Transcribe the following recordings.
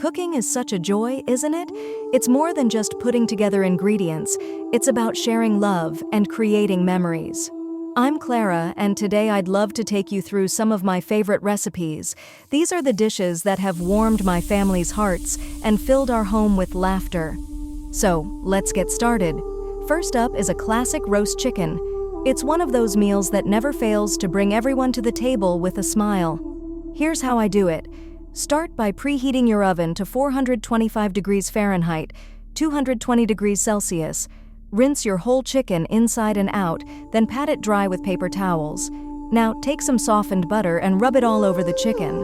Cooking is such a joy, isn't it? It's more than just putting together ingredients. It's about sharing love and creating memories. I'm Clara, and today I'd love to take you through some of my favorite recipes. These are the dishes that have warmed my family's hearts and filled our home with laughter. So, let's get started. First up is a classic roast chicken. It's one of those meals that never fails to bring everyone to the table with a smile. Here's how I do it. Start by preheating your oven to 425 degrees Fahrenheit, 220 degrees Celsius. Rinse your whole chicken inside and out, then pat it dry with paper towels. Now take some softened butter and rub it all over the chicken.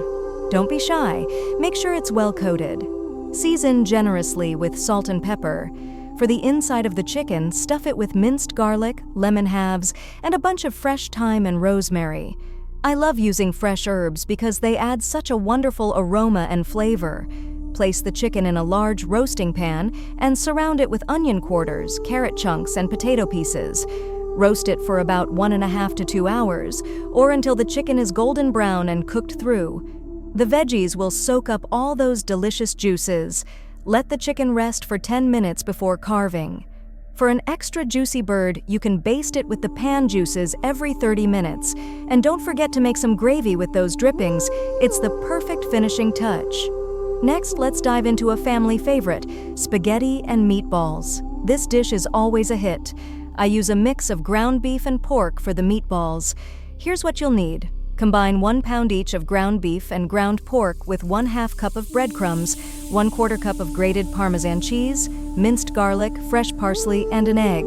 Don't be shy, make sure it's well coated. Season generously with salt and pepper. For the inside of the chicken, stuff it with minced garlic, lemon halves, and a bunch of fresh thyme and rosemary. I love using fresh herbs because they add such a wonderful aroma and flavor. Place the chicken in a large roasting pan and surround it with onion quarters, carrot chunks, and potato pieces. Roast it for about 1.5 to 2 hours, or until the chicken is golden brown and cooked through. The veggies will soak up all those delicious juices. Let the chicken rest for 10 minutes before carving. For an extra juicy bird, you can baste it with the pan juices every 30 minutes. And don't forget to make some gravy with those drippings. It's the perfect finishing touch. Next, let's dive into a family favorite, spaghetti and meatballs. This dish is always a hit. I use a mix of ground beef and pork for the meatballs. Here's what you'll need. Combine 1 pound each of ground beef and ground pork with 1/2 cup of breadcrumbs, 1/4 cup of grated Parmesan cheese, minced garlic, fresh parsley, and an egg.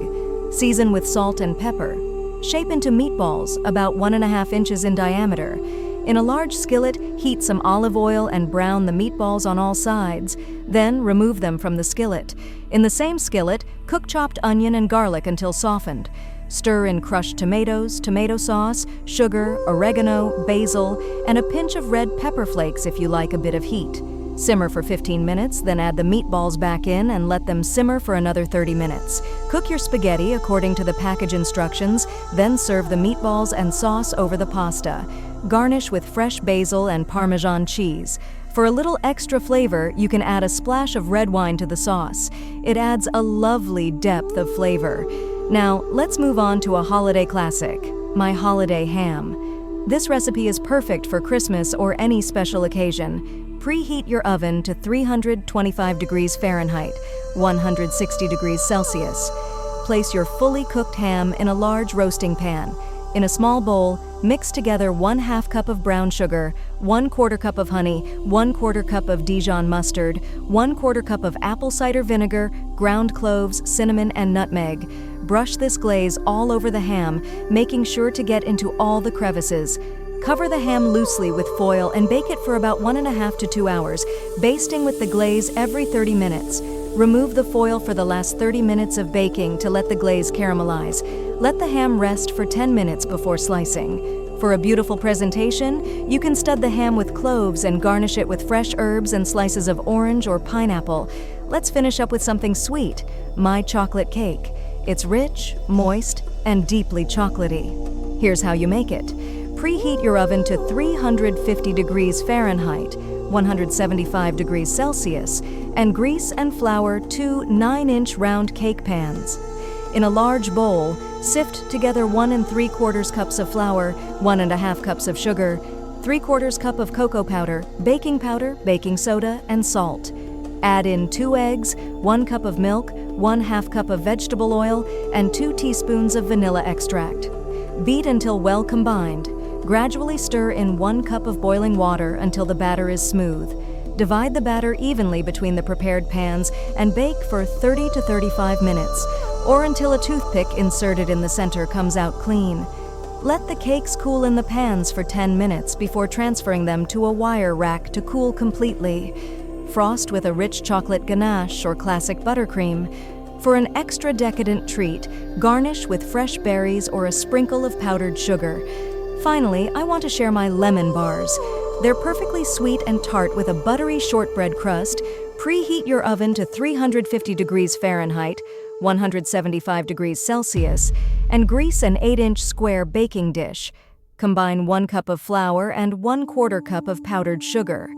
Season with salt and pepper. Shape into meatballs about 1.5 inches in diameter. In a large skillet, heat some olive oil and brown the meatballs on all sides. Then remove them from the skillet. In the same skillet, cook chopped onion and garlic until softened. Stir in crushed tomatoes, tomato sauce, sugar, oregano, basil, and a pinch of red pepper flakes if you like a bit of heat. Simmer for 15 minutes, then add the meatballs back in and let them simmer for another 30 minutes. Cook your spaghetti according to the package instructions, then serve the meatballs and sauce over the pasta. Garnish with fresh basil and Parmesan cheese. For a little extra flavor, you can add a splash of red wine to the sauce. It adds a lovely depth of flavor. Now, let's move on to a holiday classic, my holiday ham. This recipe is perfect for Christmas or any special occasion. Preheat your oven to 325 degrees Fahrenheit, 160 degrees Celsius. Place your fully cooked ham in a large roasting pan. In a small bowl, mix together 1/2 cup of brown sugar, 1/4 cup of honey, 1/4 cup of Dijon mustard, 1/4 cup of apple cider vinegar, ground cloves, cinnamon, and nutmeg. Brush this glaze all over the ham, making sure to get into all the crevices. Cover the ham loosely with foil and bake it for about 1.5 to 2 hours, basting with the glaze every 30 minutes. Remove the foil for the last 30 minutes of baking to let the glaze caramelize. Let the ham rest for 10 minutes before slicing. For a beautiful presentation, you can stud the ham with cloves and garnish it with fresh herbs and slices of orange or pineapple. Let's finish up with something sweet, my chocolate cake. It's rich, moist, and deeply chocolatey. Here's how you make it. Preheat your oven to 350 degrees Fahrenheit, 175 degrees Celsius, and grease and flour 2 9-inch round cake pans. In a large bowl, sift together 1 3/4 cups of flour, 1.5 cups of sugar, 3/4 cup of cocoa powder, baking soda, and salt. Add in 2 eggs, 1 cup of milk, 1/2 cup of vegetable oil, and 2 teaspoons of vanilla extract. Beat until well combined. Gradually stir in 1 cup of boiling water until the batter is smooth. Divide the batter evenly between the prepared pans and bake for 30 to 35 minutes, or until a toothpick inserted in the center comes out clean. Let the cakes cool in the pans for 10 minutes before transferring them to a wire rack to cool completely. Frost with a rich chocolate ganache or classic buttercream. For an extra decadent treat, garnish with fresh berries or a sprinkle of powdered sugar. Finally, I want to share my lemon bars. They're perfectly sweet and tart with a buttery shortbread crust. Preheat your oven to 350 degrees Fahrenheit, 175 degrees Celsius, and grease an 8-inch square baking dish. Combine 1 cup of flour and 1/4 cup of powdered sugar.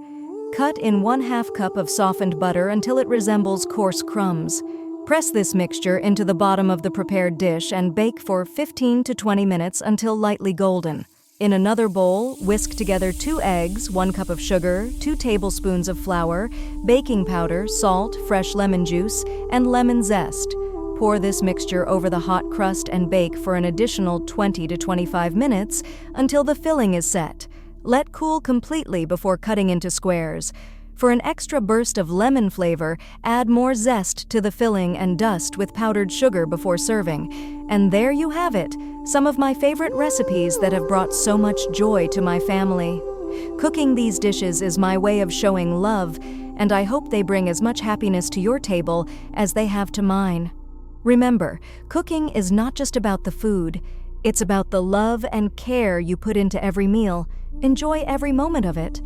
Cut in 1/2 cup of softened butter until it resembles coarse crumbs. Press this mixture into the bottom of the prepared dish and bake for 15 to 20 minutes until lightly golden. In another bowl, whisk together 2 eggs, 1 cup of sugar, 2 tablespoons of flour, baking powder, salt, fresh lemon juice, and lemon zest. Pour this mixture over the hot crust and bake for an additional 20 to 25 minutes until the filling is set. Let cool completely before cutting into squares. For an extra burst of lemon flavor, add more zest to the filling and dust with powdered sugar before serving. And there you have it, some of my favorite recipes that have brought so much joy to my family. Cooking these dishes is my way of showing love, and I hope they bring as much happiness to your table as they have to mine. Remember, cooking is not just about the food. It's about the love and care you put into every meal. Enjoy every moment of it.